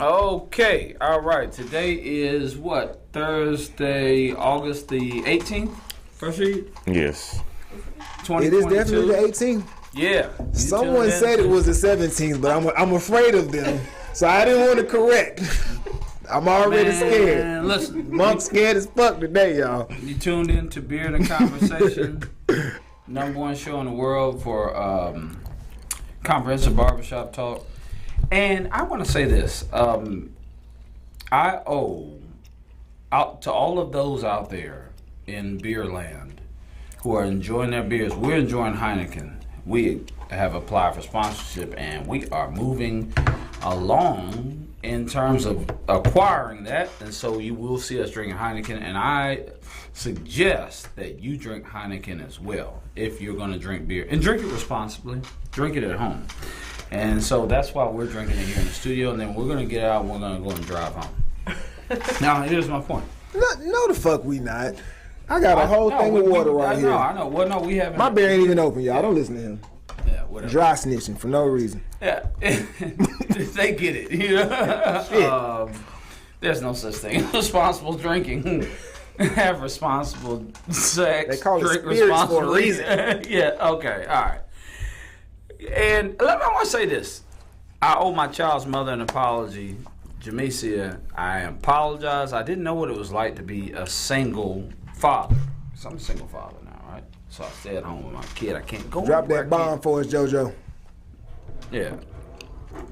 Okay, all right. Today is what? Thursday, August the 18th? First read? Yes. It is definitely the 18th. Yeah. Someone said it was the 17th, but I'm afraid of them, so I didn't want to correct. I'm already scared. Listen. Monk's scared as fuck today, y'all. You tuned in to Beard and Conversation, #1 show in the world for comprehensive barbershop talk. And I want to say this. I owe out to all of those out there in beer land who are enjoying their beers. We're enjoying Heineken. We have applied for sponsorship, and we are moving along in terms of acquiring that. And so you will see us drinking Heineken, and I suggest that you drink Heineken as well if you're going to drink beer. And drink it responsibly. Drink it at home. And so that's why we're drinking it here in the studio, and then we're going to get out and we're going to go and drive home. Now, here's my point. No, the fuck we not. I got a whole thing of water right here. I know. Well, no, we haven't. My beer ain't even open, y'all. Don't listen to him. Yeah, whatever. Dry snitching for no reason. Yeah. They get it. You know? There's no such thing as responsible drinking. Have responsible sex. They call it drink spirits for a reason. Yeah, okay, all right. And I want to say this. I owe my child's mother an apology. Jamesia, I apologize. I didn't know what it was like to be a single father. So I'm a single father now, right? So I stay at home with my kid. I can't go Drop anywhere. that bomb for us, JoJo. Yeah.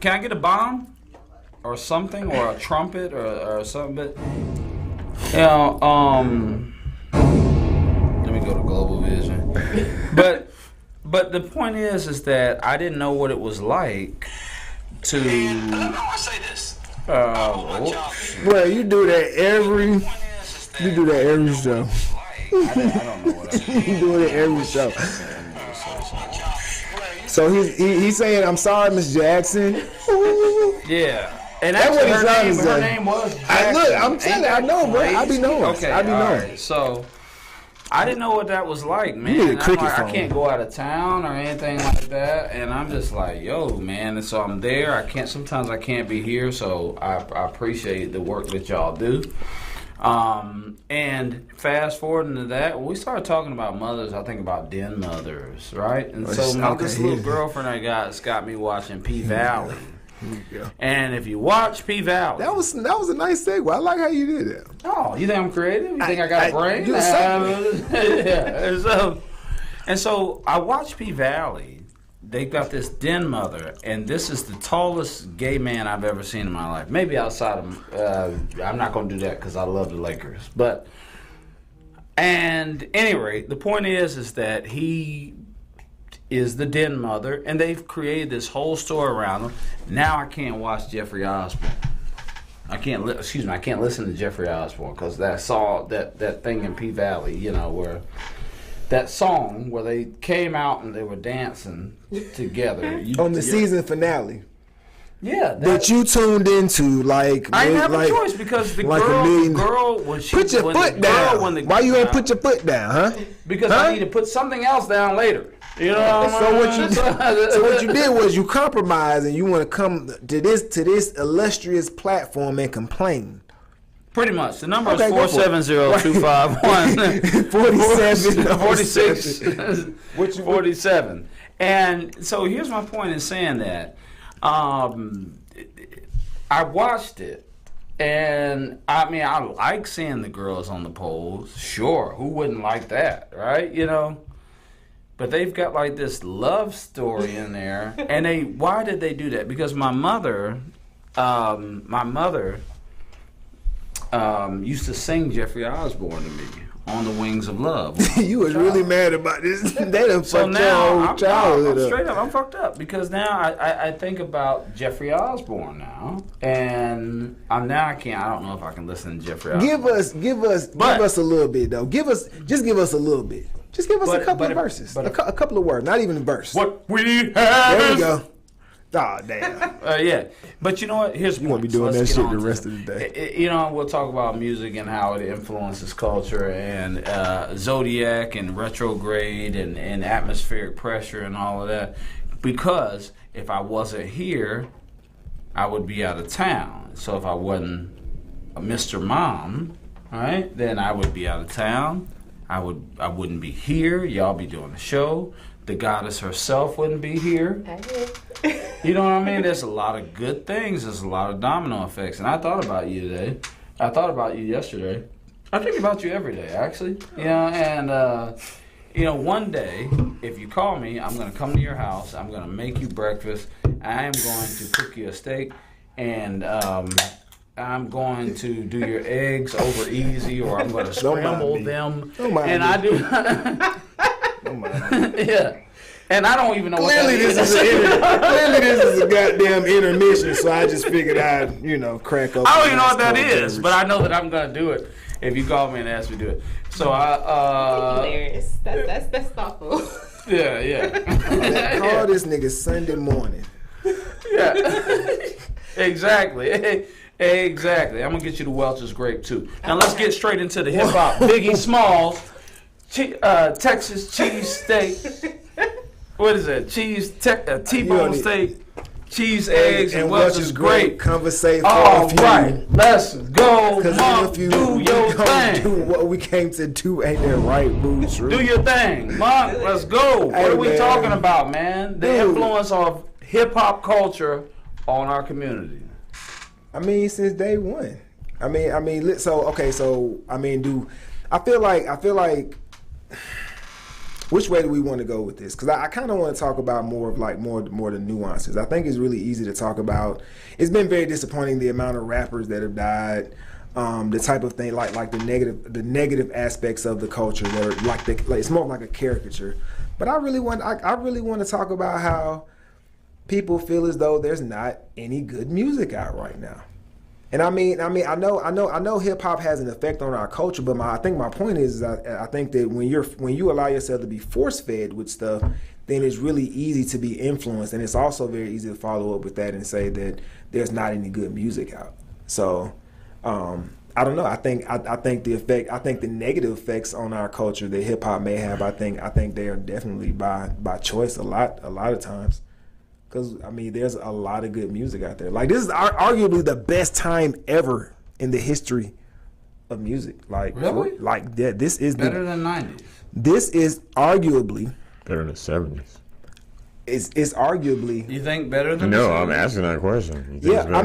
Can I get a bomb? Or something? Or a trumpet? Or something? But, you know, let me go to Global Vision. But the point is that I didn't know what it was like to. And I want to say this. Bro, you do that every show. I don't know what I You do it every show. So he's saying, "I'm sorry, Miss Jackson." Yeah. And that's what he's trying to say. Her name was Jackson. Look, I'm telling you, I know, bro. I be knowing. Okay, I be knowing. Right. So I didn't know what that was like, man. You need a cricket phone. I can't go out of town or anything like that, and I'm just like, yo, man. And so I'm there. Sometimes I can't be here, so I appreciate the work that y'all do. And fast forwarding to that, when we started talking about mothers, I think about den mothers, right? And so this little girlfriend I got me watching P-Valley. And if you watch P-Valley, that was a nice segue. I like how you did that. Oh, you think I'm creative? You think I got a brain? Yeah. And so I watched P-Valley. They got this den mother, and this is the tallest gay man I've ever seen in my life. Maybe outside of, I'm not going to do that because I love the Lakers. But, and anyway, the point is that he is the den mother, and they've created this whole story around him. Now I can't watch Jeffrey Osborne. I can't listen to Jeffrey Osborne because that thing in P-Valley, you know, where that song where they came out and they were dancing together on the season finale. Yeah, that you tuned into, like I didn't have a choice because the girl when she put your foot down. Why you ain't put your foot down, huh? Because I need to put something else down later. You know. So what you did was you compromised and you want to come to this illustrious platform and complain. Pretty much. The number is 470-251 47. And so here's my point in saying that. I watched it, and I mean, I like seeing the girls on the poles. Sure, who wouldn't like that, right? You know, but they've got like this love story in there, and why did they do that? Because my mother used to sing Jeffrey Osborne to me on the Wings of Love. You was really mad about this. They done fucked your whole childhood up. Straight up, I'm fucked up because now I think about Jeffrey Osborne now, and I don't know if I can listen to Jeffrey Osborne. Give us a little bit though. Give us a little bit. Just give us a couple of verses, a couple of words, not even a verse. What we have. There we go. Oh, damn. Yeah. But you know what? Here's the point. You won't be doing that shit the rest of the day. You know, we'll talk about music and how it influences culture and zodiac and retrograde and atmospheric pressure and all of that. Because if I wasn't here, I would be out of town. So if I wasn't a Mr. Mom, all right, then I would be out of town. I wouldn't be here. Y'all be doing the show. The goddess herself wouldn't be here. You know what I mean? There's a lot of good things. There's a lot of domino effects. And I thought about you today. I thought about you yesterday. I think about you every day, actually. You know, and you know, one day, if you call me, I'm going to come to your house. I'm going to make you breakfast. I am going to cook you a steak, and I'm going to do your eggs over easy, or I'm going to scramble them. And I do. Yeah. And I don't even know Clearly what that is. Clearly this is a goddamn intermission, so I just figured I'd, crack up. I don't even know what that is, but I know that I'm going to do it if you call me and ask me to do it. So hilarious. That's thoughtful. Yeah. Call this nigga Sunday morning. Yeah. Exactly. Exactly. I'm going to get you the Welch's grape, too. Now, let's get straight into the hip-hop. Biggie Smalls, Texas cheese steak. What is that? T-bone steak, cheese, eggs, and Welch's grape. Conversate for All a few. right. Let's go, Monk. If you Do your thing. do what we came to do, ain't that right, boo? Do your thing. Monk, let's go. What Hey, are we man. talking about, man? The Dude. influence of hip-hop culture on our community. I mean, since day one. I feel like, which way do we want to go with this? Because I kind of want to talk about more the nuances. I think it's really easy to talk about. It's been very disappointing the amount of rappers that have died, the type of thing like the negative aspects of the culture that are like it's more like a caricature. But I really want to talk about how people feel as though there's not any good music out right now. And I know hip hop has an effect on our culture, but I think my point is I think that when you allow yourself to be force fed with stuff, then it's really easy to be influenced, and it's also very easy to follow up with that and say that there's not any good music out. So I don't know. I think the negative effects on our culture that hip hop may have, I think they are definitely by choice a lot of times. Because, there's a lot of good music out there. Like, this is arguably the best time ever in the history of music. Like, really? This is better than 90s. This is arguably better than 70s. It's arguably. You think better than? No, the 70s? I'm asking that question. Yeah, to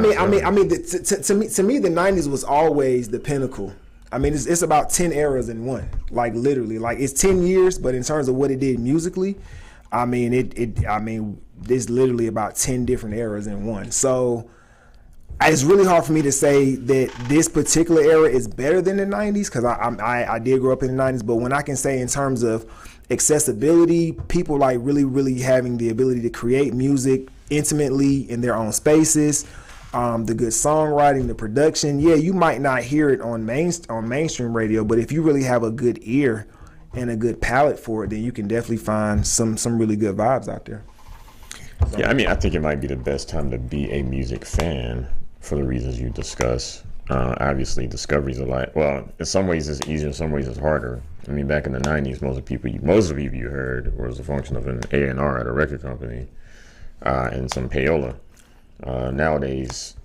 me, the 90s was always the pinnacle. It's about 10 eras in one. Like, literally, like it's 10 years, but in terms of what it did musically, there's literally about 10 different eras in one. So it's really hard for me to say that this particular era is better than the 90s, because I did grow up in the 90s. But when I can say in terms of accessibility, people like really, really having the ability to create music intimately in their own spaces, the good songwriting, the production, yeah, you might not hear it on mainstream radio, but if you really have a good ear and a good palette for it, then you can definitely find some really good vibes out there. Yeah, I think it might be the best time to be a music fan for the reasons you discuss. Obviously, discovery's a lot. Well, in some ways it's easier, in some ways it's harder. Back in the 90s, most of the people you heard was a function of an A&R at a record company and some payola. Nowadays,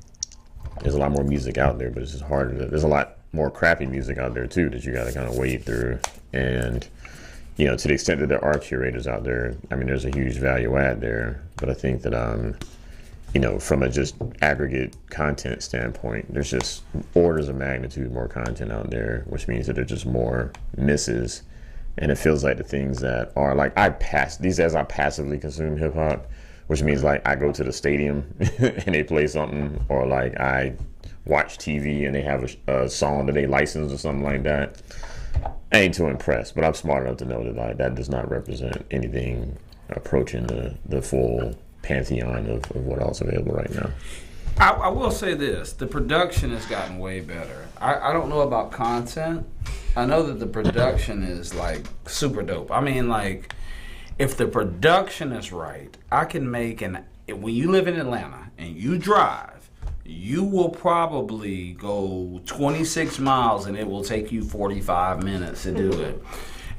there's a lot more music out there, but it's just harder. There's a lot more crappy music out there, too, that you got to kind of wade through. And to the extent that there are curators out there, there's a huge value add there. But I think that, from a just aggregate content standpoint, there's just orders of magnitude more content out there, which means that there's just more misses. And it feels like the things that are like, I passively consume hip hop, which means like I go to the stadium and they play something, or like I watch TV and they have a song that they license or something like that. I ain't too impressed, but I'm smart enough to know that like that does not represent anything approaching the full pantheon of what else available right now. I will say this: the production has gotten way better. I don't know about content. I know that the production is like super dope. Like if the production is right, I can make when you live in Atlanta and you drive, you will probably go 26 miles and it will take you 45 minutes to do it.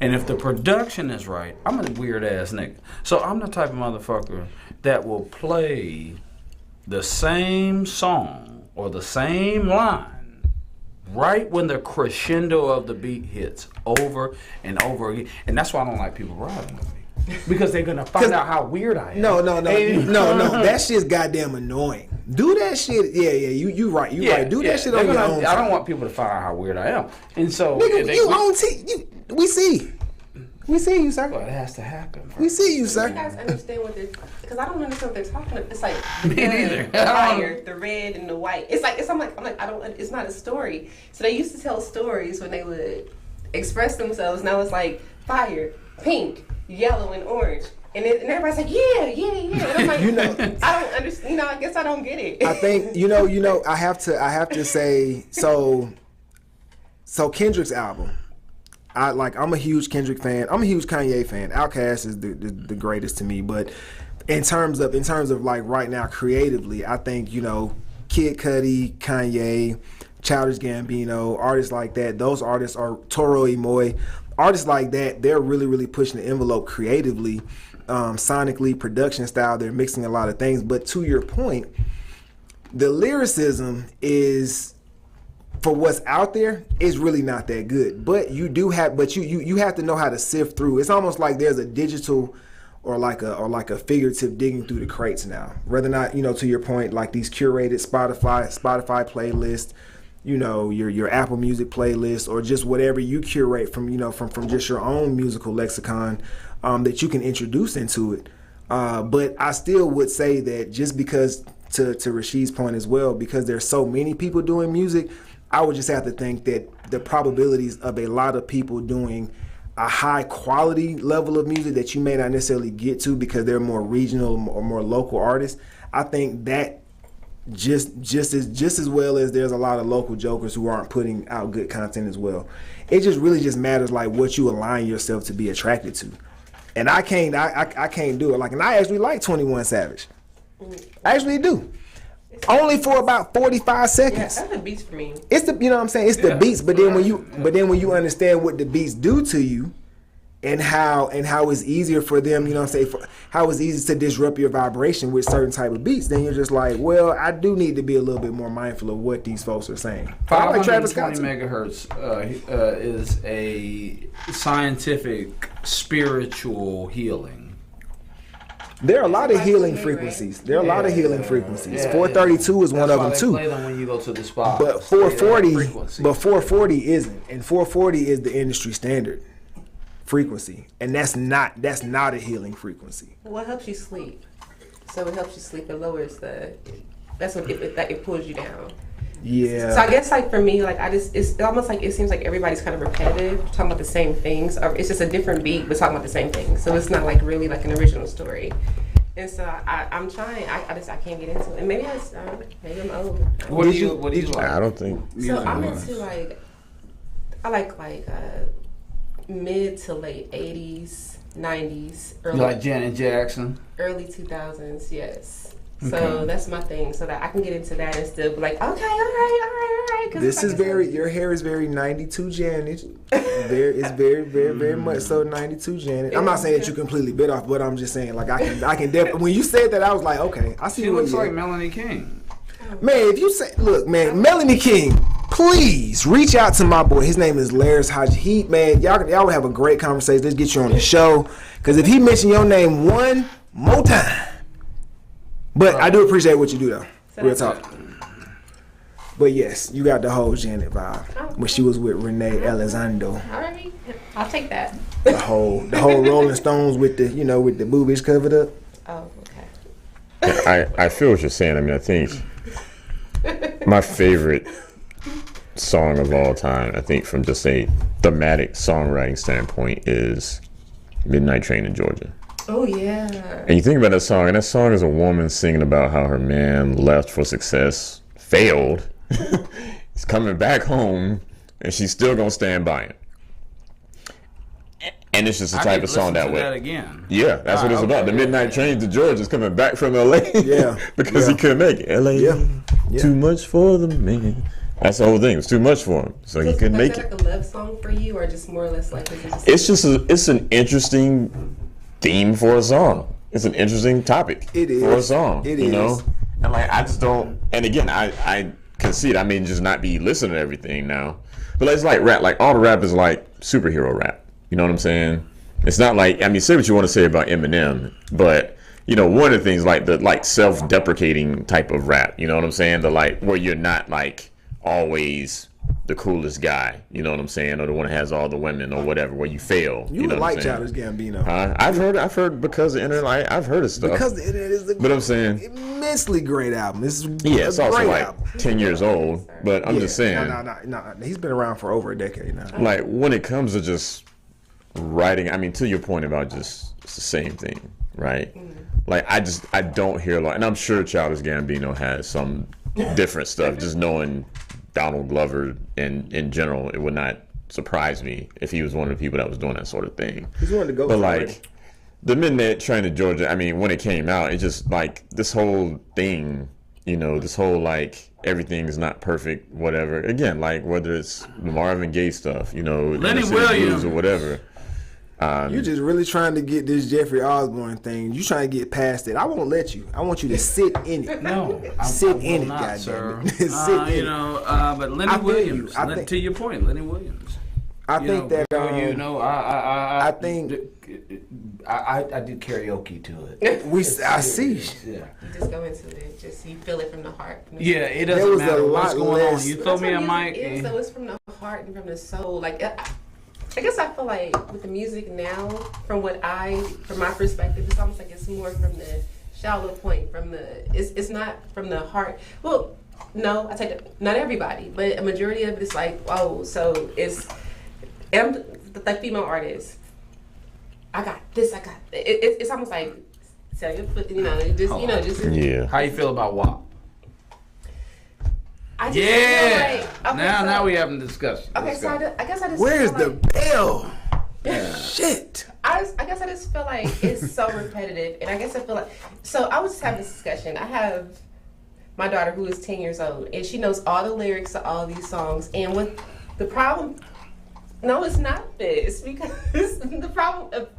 And if the production is right, I'm a weird ass nigga. So I'm the type of motherfucker that will play the same song or the same line right when the crescendo of the beat hits over and over again. And that's why I don't like people riding with me. Because they're going to find out how weird I am. No. That shit's goddamn annoying. Do that shit. Yeah. You right. Right. Do that shit on your own. I don't want people to find out how weird I am. And so, nigga, you own we see. We see you, sir. Well, it has to happen. Bro. We see you, sir. You guys understand what they're... Because I don't understand what they're talking about. It's like... Me neither. The fire, the red and the white. I'm like, I don't... It's not a story. So they used to tell stories when they would express themselves. Now it's like fire, pink, yellow, and orange. And everybody's like, yeah. And I'm like, I don't understand. I guess I don't get it. I think, I have to say, so Kendrick's album, I'm a huge Kendrick fan. I'm a huge Kanye fan. Outkast is the greatest to me. But in terms of like right now creatively, I think Kid Cudi, Kanye, Childish Gambino, artists like that. Those artists are Toro y Moi. Artists like that. They're really really pushing the envelope creatively, sonically, production style. They're mixing a lot of things. But to your point, the lyricism is, for what's out there, is really not that good. But you have to know how to sift through. It's almost like there's a digital or like a figurative digging through the crates now. Whether or not, to your point, like these curated Spotify playlists, your Apple Music playlist, or just whatever you curate from just your own musical lexicon that you can introduce into it. But I still would say that just because, to Rashid's point as well, because there's so many people doing music, I would just have to think that the probabilities of a lot of people doing a high quality level of music that you may not necessarily get to because they're more regional or more local artists, I think that just as well as there's a lot of local jokers who aren't putting out good content as well. It just really just matters like what you align yourself to be attracted to. And I can't do it. And I actually like 21 Savage. I actually do. Only for about 45 seconds. Yeah, that's the beats for me. It's the what I'm saying. It's the beats, but then when you understand what the beats do to you, and how it's easier for them, how it's easy to disrupt your vibration with certain type of beats, then you're just like, well, I do need to be a little bit more mindful of what these folks are saying. 520 megahertz is a scientific spiritual healing. There are a lot of healing frequencies. 432 is one of them too. Play them when you go to the spa. But 440 isn't, and 440 is the industry standard frequency, and that's not a healing frequency. What helps you sleep? So it helps you sleep. It lowers that's what it pulls you down. Yeah. So I guess like for me, like it's almost like it seems like everybody's kind of repetitive, talking about the same things, or it's just a different beat but talking about the same things. So it's not like really like an original story. And so I'm trying. I can't get into it. And maybe I'm old. What do you like? I don't think. So I'm into I like mid to late 80s, 90s, You like Janet Jackson? early 2000s. Yes. Okay. So that's my thing, so that I can get into that and still be like, okay, all right. This is your hair is very 92 Janet. There is very, very, very much so 92 Janet. I'm not saying that you completely bit off, but I'm just saying like I can definitely. When you said that, I was like, okay, I see. She looks like Melanie King. Man, if you say, look, man, Melanie King, please reach out to my boy. His name is Laris Haji. Y'all will have a great conversation. Let's get you on the show, because if he mentioned your name one more time. But I do appreciate what you do, though. Real talk. But yes, you got the whole Janet vibe when she was with Renee Elizondo. All right, I'll take that. The whole Rolling Stones with the with the boobies covered up. Oh, okay. I feel what you're saying. I mean, I think my favorite song of all time, I think from just a thematic songwriting standpoint, is Midnight Train in Georgia. Oh, yeah. And you think about that song, and that song is a woman singing about how her man left for success, failed, he's coming back home, and she's still going to stand by him. And it's just the type of song that way. That again. Yeah, that's what it's about. The Midnight Train to Georgia is coming back from L.A. Yeah. because he couldn't make it. L.A. Yeah. Too much for the man. That's the whole thing. It was too much for him, so he couldn't make it. Is that like a love song for you, or just more or less like? It's an interesting theme for a song. It's an interesting topic for a song. It you is. know? And like I just don't, and again, I concede. I mean, just not be listening to everything now. But it's like rap. Like all the rap is like superhero rap. You know what I'm saying? It's not like, I mean, say what you want to say about Eminem, but you know, one of the things like the like self-deprecating type of rap. You know what I'm saying? The like where you're not like always the coolest guy, you know what I'm saying, or the one that has all the women or whatever, where you fail. You know would what like I'm saying? Childish Gambino. Huh? I've heard because the internet, like, I've heard of stuff. Because the internet is but I'm saying, immensely great album. It's it's a also great like album. 10 years old. But I'm just saying, No. He's been around for over a decade now. like when it comes to just writing, I mean, to your point about just it's the same thing, right? Like I don't hear like, and I'm sure Childish Gambino has some different stuff. Just knowing Donald Glover in general, it would not surprise me if he was one of the people that was doing that sort of thing. He's one to go. But like the Midnight Train to Georgia, I mean, when it came out, it just like this whole thing, you know, this whole like everything is not perfect, whatever. Again, like whether it's the Marvin Gaye stuff, you know, Lenny Inner City Blues Williams or whatever. You're just really trying to get this Jeffrey Osborne thing. You trying to get past it. I won't let you. I want you to sit in it. No, sit I in will it, not, goddamn sir. it. Sit in You it. know, but Lenny I feel Williams. you. I think- To your point, Lenny Williams. I think that you know, I think I do karaoke to it. I see. Yeah. You just go into it, just you feel it from the heart. Yeah, it There doesn't was a matter what's lot going on. less- You throw me a mic. Is, though, it's from the heart and from the soul. Like I guess I feel like with the music now, from my perspective, it's almost like it's more from the shallow point, it's not from the heart. Well, no, I take it, not everybody, but a majority of it is like, whoa, so I'm the female artist. I got this, I got it's almost like sell your foot, just Yeah. How you feel about WAP? I just Yeah. feel like, Now we having a discussion. Okay, Let's so go. I guess I just Where's feel the bell? Shit. I guess I just feel like it's so repetitive, and I guess I feel like, so I was just having this discussion. I have my daughter who is 10 years old, and she knows all the lyrics to all these songs, and what the problem, no, it's not this, because the problem of,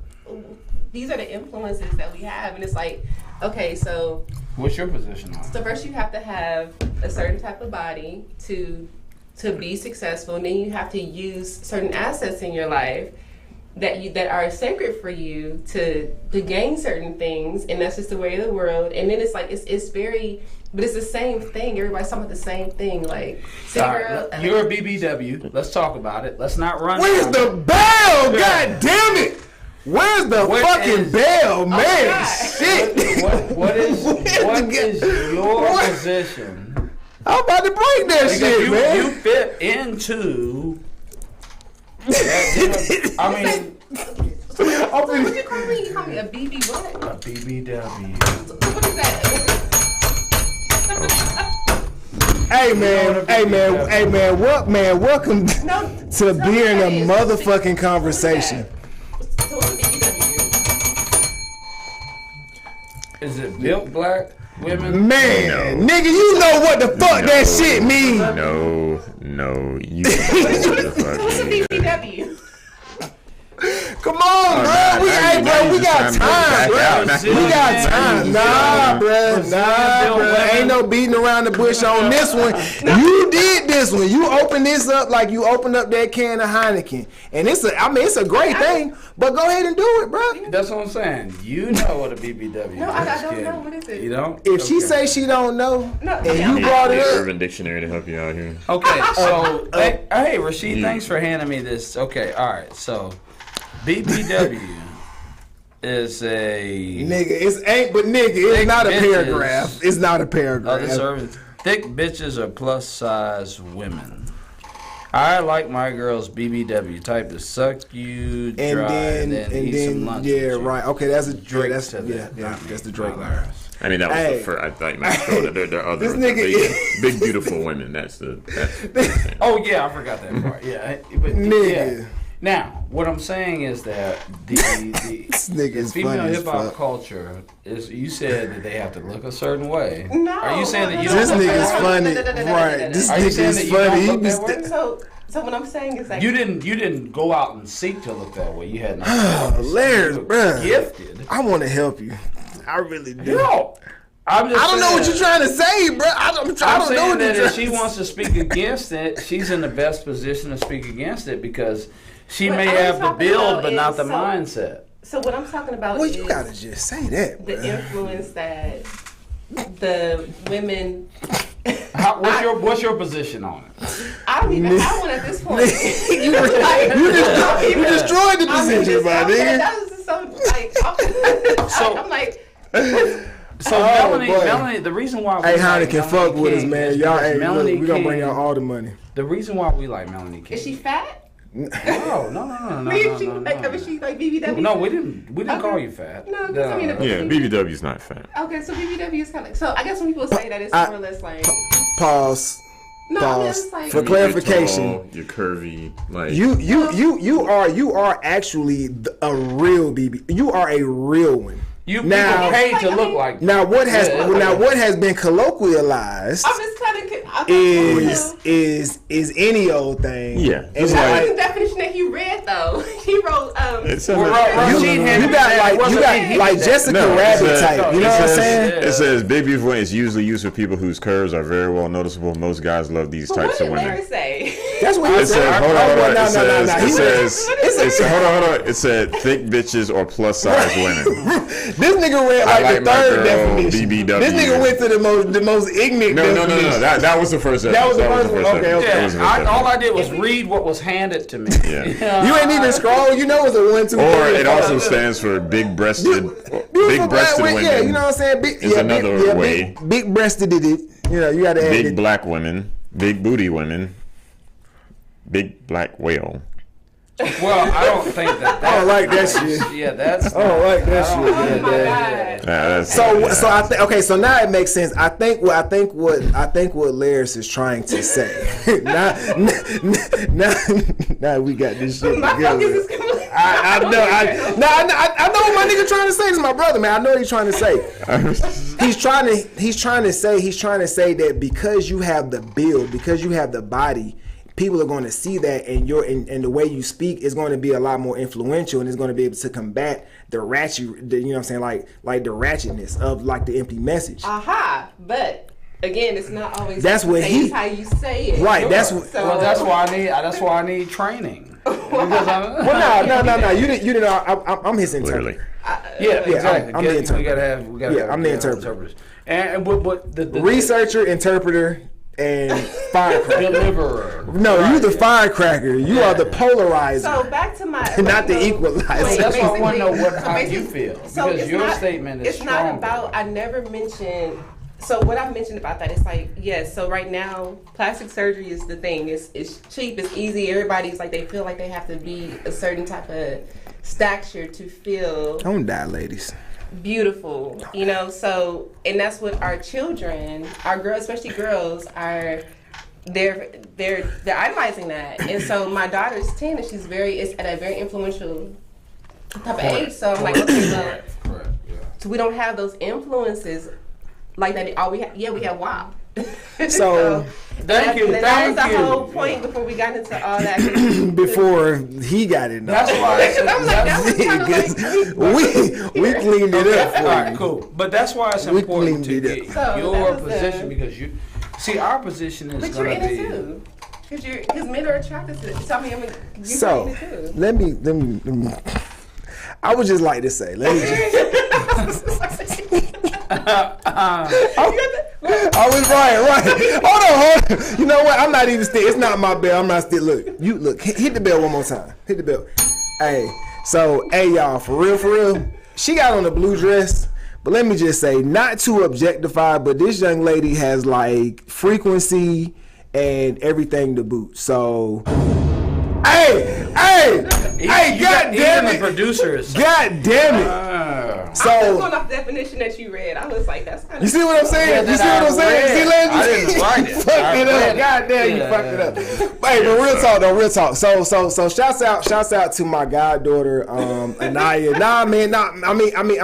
these are the influences that we have, and it's like, okay, so What's your position on it? so first you have to have a certain type of body to be successful, and then you have to use certain assets in your life that are sacred for you to gain certain things, and that's just the way of the world. And then it's like it's very, but it's the same thing. Everybody's talking about the same thing. Like, You're a BBW. Let's talk about it. Let's not run. Where's from the it. bell? God damn it! Where's the What fucking is- bell, man? God. Shit. What is your What? position? I'm about to break that Because shit, man. you fit into. I mean, So what you call me? You call me a BB what? a BBW. What is that? Hey man, what man? Welcome No, to beer and a motherfucking conversation. So what's a BBW? Is it built black women? Man, nigga, you know what the fuck that shit mean. No, you. So what's a BBW? Come on, bro. We got time, bro. We got time. Nah, bro. Ain't no beating around the bush on this one. You did this one. You opened this up like you opened up that can of Heineken, and it's a great thing. But go ahead and do it, bro. That's what I'm saying. You know what a BBW is. No, I don't kid. know. What is it? You don't? If she Okay. say she don't know, No, and yeah. you brought it up, Urban Dictionary to help you out here. Okay, so hey, Rashid, thanks for handing me this. Okay, all right, so BBW is a it's not a bitches. paragraph. It's not a paragraph. other service. Thick bitches are plus size women. I like my girls BBW type to suck you dry and and then then eat some lunch. with you. right. Okay, that's a Drake That's to yeah, that. yeah, Not me. that's the Drake Not line. ours. I mean, that was Hey. the first. I thought you might throw that. There are This other nigga- big, beautiful women. That's. Oh yeah, I forgot that part. Yeah, but Nigga. yeah. Now, what I'm saying is that the This nigga is female funny as hip hop fuck. culture is. You said that they have to look a certain way. No. Are you saying that you This don't? look nigga's that way? funny, right? This Are you nigga saying is that you don't funny. He look be that way? So what I'm saying is like You didn't go out and seek to look that way. You had no. Larry, You were bruh. Gifted. I want to help you. I really do. Help. I'm just I don't know saying- what you're trying to say, bro. I don't know I'm what saying you're that trying if she wants to speak against it, she's in the best position to speak against it because she What may I'm have the talking build, about but not is the so- mindset. So what I'm talking about Well, is you gotta just say that, bro. the influence that the women. What's your position on it? I don't even have one at this point. you destroyed the position, my nigga. That was just so like. I'm like. So Oh, boy. Melanie, the reason why we Hey, like Heineken, Melanie fuck with us, King man. is Y'all, because hey, look, Melanie we gonna King- bring y'all all the money. The reason why we like Melanie King. Is she fat? No. Is she like BBW? No, we didn't call you fat. No, 'cause I mean, Yeah, BBW's not fat. Okay, so BBW is kind of. So I guess when people say that, it's more or less like. Pause. No, I mean, Pause. it's like. For clarification, You're curvy, like you are actually a real BB. You are a real one. You Now- people paid to look like. Now what has Yeah. what has been colloquialized I'm just kind of. is any old thing. Yeah, And just That like, was the definition that he read though. He wrote. it's Well, you Rashid Henry got said like it you wasn't got me. like He Jessica No, it Rabbit says- type. You know it what I'm says- saying? Yeah. It says baby beautiful is usually used for people whose curves are very well noticeable. Most guys love these But what types did of Larry women. say? That's what he It says, said. hold on. No. It says, hold on. It said thick bitches or plus size women. This nigga read I like like the my third girl, definition. BBW. This nigga went to the most ignorant No. definition. That was the first. That was the first one? Okay, okay. That was the first Yeah, all I definition. did was read what was handed to me. Yeah. You ain't even scroll. You know it's a 1, 2, 3. Or it also stands for big breasted women. Yeah, you know what I'm saying. Big, Is another way. Big breasted did it. You know, you got to add Big it. black women, big booty women, big black whale. Well, I don't think that. I don't like that shit. Yeah, that's. I don't like that shit. Oh my Yeah. God. That's- So I think okay. So now it makes sense. I think what Laris is trying to say. now we got this shit My together. focus is completely. I know. I know what my nigga trying to say. This is my brother, man. I know what he's trying to say. He's trying to say that because you have the build, because you have the body, people are going to see that, and and the way you speak is going to be a lot more influential, and it's going to be able to combat the ratchet, you know what I'm saying, like the ratchetness of like the empty message. Aha, but. Again, it's not always. That's what it's how you say it. Right. That's what. So, Well, that's why I need training. Because Well, no. You didn't. I'm his interpreter. Clearly. yeah, exactly. I'm the interpreter. We gotta have. Yeah, I'm the interpreter. interpreters. And but the Researcher, interpreter, and firecracker. deliverer. No, you the firecracker. You are the polarizer, So back to my. not the equalizer. That's why I want to know basically- how you basically- feel so because it's your not- statement is It's stronger. not about. I never mentioned. So what I mentioned about that is like, yes. So right now, plastic surgery is the thing. It's cheap. It's easy. Everybody's like they feel like they have to be a certain type of stature to feel Don't die, ladies. beautiful. You know. So and that's what our children, our girls, especially girls, are. They're idolizing that, and so my daughter's 10, and she's it's at a very influential type of age. So I'm like, okay, well, Correct. Yeah. so we don't have those influences like that. All we have, we have WAP. So, Thank you. That was the Thank you. whole point before we got into all that. Before he got it, That's why. Because I was like, that was kind of like. we cleaned it up for All right, you. cool. But that's why it's We important to cleaned it get up. So, that your was position the- because you see our position is But you're going to in it be. too. Because men are attracted to it. Tell me, you're So in it too. let me. I would just like to say, let me. I was right. Hold on. You know what? I'm not even still. It's not my bell. I'm not still. Look. Hit the bell one more time. Hit the bell. Hey. So, hey, y'all. For real. She got on a blue dress. But let me just say, not to objectify, but this young lady has like frequency and everything to boot. So, hey, God damn Even the it. producers. God damn it. I was So, going off the definition that you read. I was like, that's kind of. you see what I'm saying? Yeah, You see what I'm saying? read. See, ladies? I didn't write it. You fucked I it read up. it. God damn, you Yeah, fucked it up. Hey, but real talk. So shouts out to my goddaughter, Anaya. I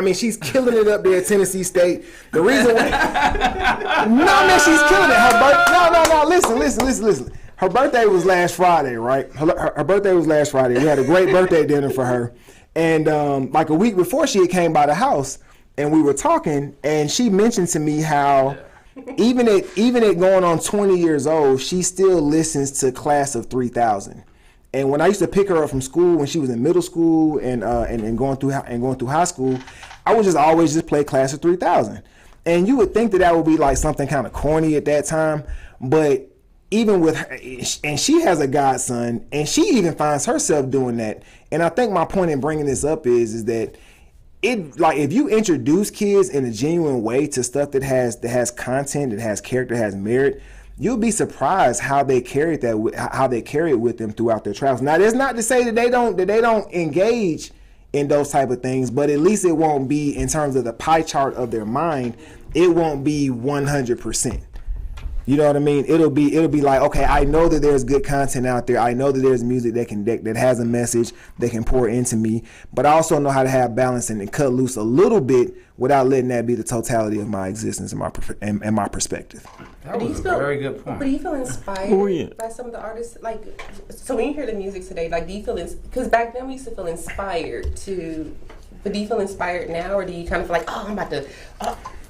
mean, she's killing it up there at Tennessee State. The reason why, she's killing it. Listen. Her birthday was last Friday, right? Her birthday was last Friday. We had a great birthday dinner for her. And like a week before she came by the house, and we were talking, and she mentioned to me how even at going on 20 years old, she still listens to Class of 3000. And when I used to pick her up from school when she was in middle school and going through high school, I would just always just play Class of 3000. And you would think that would be like something kind of corny at that time, but even with her, and she has a godson, and she even finds herself doing that. And I think my point in bringing this up is that it, like, if you introduce kids in a genuine way to stuff that has content, that has character, has merit, you'll be surprised how they carry it with them throughout their travels. Now, that's not to say that they don't engage in those type of things, but at least it won't be, in terms of the pie chart of their mind, it won't be 100%. You know what I mean? It'll be like, okay, I know that there's good content out there. I know that there's music that has a message that can pour into me, but I also know how to have balance and cut loose a little bit without letting that be the totality of my existence and my perspective. That was a very good point. But do you feel inspired by some of the artists? Like, so when you hear the music today, like, do you feel, because back then we used to feel inspired but do you feel inspired now, or do you kind of feel like, oh, I'm about to,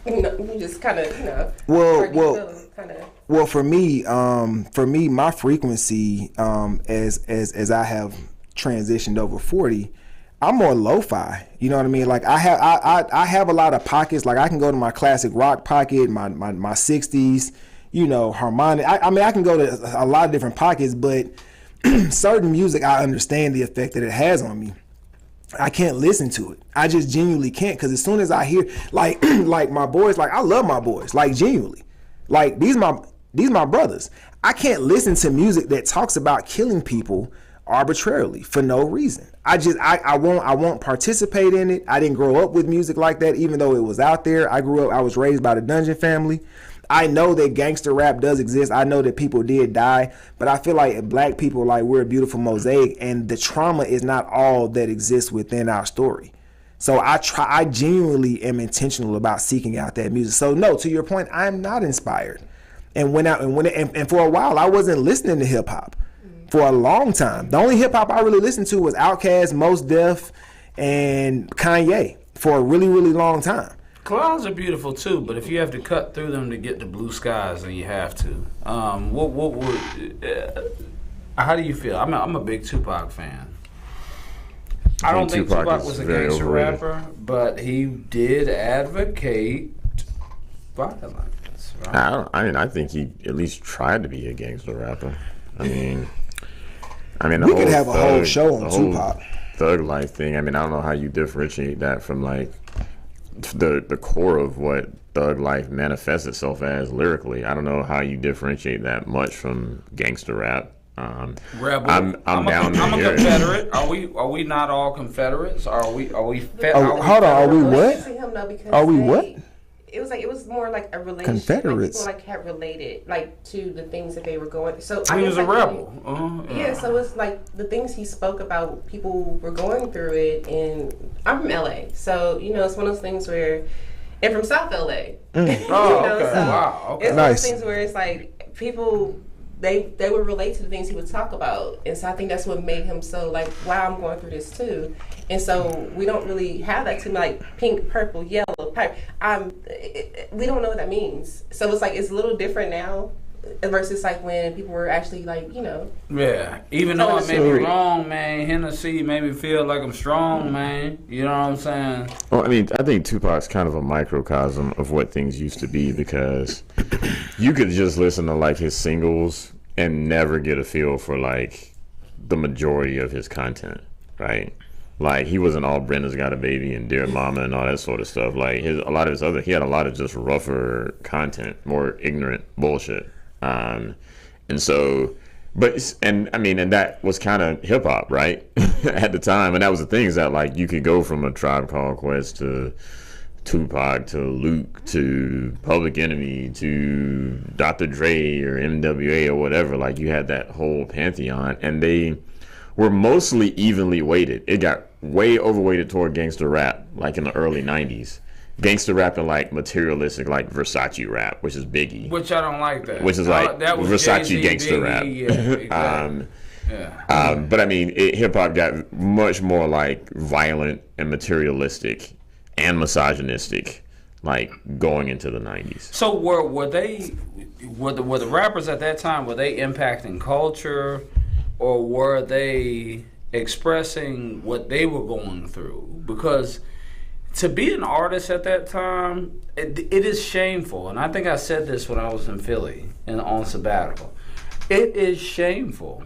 you just kind of, Well, for me, my frequency, as I have transitioned over 40, I'm more lo-fi. You know what I mean? Like, I have a lot of pockets. Like, I can go to my classic rock pocket, my 60s, harmonic. I mean, I can go to a lot of different pockets, but certain music, I understand the effect that it has on me. I can't listen to it. I just genuinely can't, because as soon as I hear, like my boys, like, I love my boys, like, genuinely. Like, these my brothers. I can't listen to music that talks about killing people arbitrarily for no reason. I won't participate in it. I didn't grow up with music like that, even though it was out there. I was raised by the Dungeon family. I know that gangster rap does exist. I know that people did die, but I feel like black people, like, we're a beautiful mosaic, and the trauma is not all that exists within our story. So I genuinely am intentional about seeking out that music. So no, to your point, I'm not inspired. And for a while, I wasn't listening to hip hop for a long time. The only hip hop I really listened to was Outkast, Mos Def, and Kanye for a really, really long time. Clouds are beautiful too, but if you have to cut through them to get to blue skies, then you have to. How do you feel? I'm a big Tupac fan. I don't think Tupac was a gangster rapper, but he did advocate violence. Right? I think he at least tried to be a gangster rapper. I mean, we could have a whole show on Tupac. Thug life thing. I mean, I don't know how you differentiate that from, like, the core of what thug life manifests itself as lyrically. I don't know how you differentiate that much from gangster rap. Rebel. I'm down to I'm a hear it. Confederate. Are we not all Confederates? Are we? Hold on. Are we what? Are we what? It was more like a relationship. Confederates. Like, people, like, had related, like, to the things that they were going. So he was a rebel. Yeah. So it's like the things he spoke about. People were going through it, and I'm from LA, so it's one of those things where, and from South LA. Okay. So Wow. Okay. It's one of those things where it's like people. They would relate to the things he would talk about, and so I think that's what made him so, like, wow, I'm going through this too. And so we don't really have that to, like, pink, purple, yellow, pipe. We don't know what that means. So it's like it's a little different now versus, like, when people were actually, like, Yeah. Even though I may be wrong, man, Hennessy made me feel like I'm strong, man. You know what I'm saying? Well, I mean, I think Tupac's kind of a microcosm of what things used to be, because you could just listen to, like, his singles and never get a feel for, like, the majority of his content, right? Like, he wasn't all Brenda's Got a Baby and Dear Mama and all that sort of stuff. Like, he had a lot of just rougher content, more ignorant bullshit. And that was kind of hip hop, right? At the time. And that was the thing, is that, like, you could go from A Tribe Called Quest to Tupac to Luke to Public Enemy to Dr. Dre or NWA or whatever. Like, you had that whole pantheon, and they were mostly evenly weighted. It got way overweighted toward gangster rap, like in the early 90s. Gangster rap and, like, materialistic, like Versace rap, which is Biggie. Which I don't like that. Which is like that was Versace Jay-Z, gangster rap. Yeah, exactly. But I mean, hip hop got much more, like, violent and materialistic and misogynistic, like going into the 90s. So were the rappers at that time, were they impacting culture, or were they expressing what they were going through? Because to be an artist at that time, it is shameful. And I think I said this when I was in Philly and on sabbatical. It is shameful